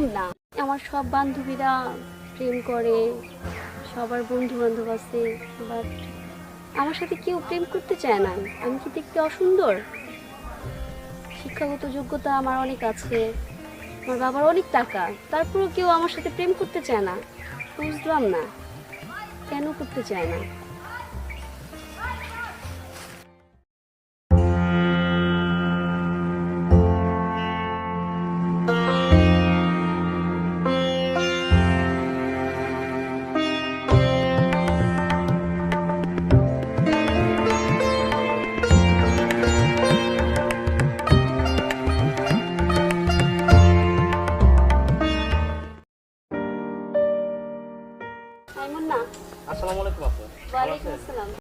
এরকম না। আমার সব বান্ধবীরা প্রেম করে, সবার বন্ধু বান্ধব আছে, বাট আমার সাথে কেউ প্রেম করতে চায় না। আমি কি দেখতে অসুন্দর? শিক্ষাগত যোগ্যতা আমার অনেক আছে, আমার বাবার অনেক টাকা, তারপরেও কেউ আমার সাথে প্রেম করতে চায় না। বুঝলাম না কেন করতে চায় না।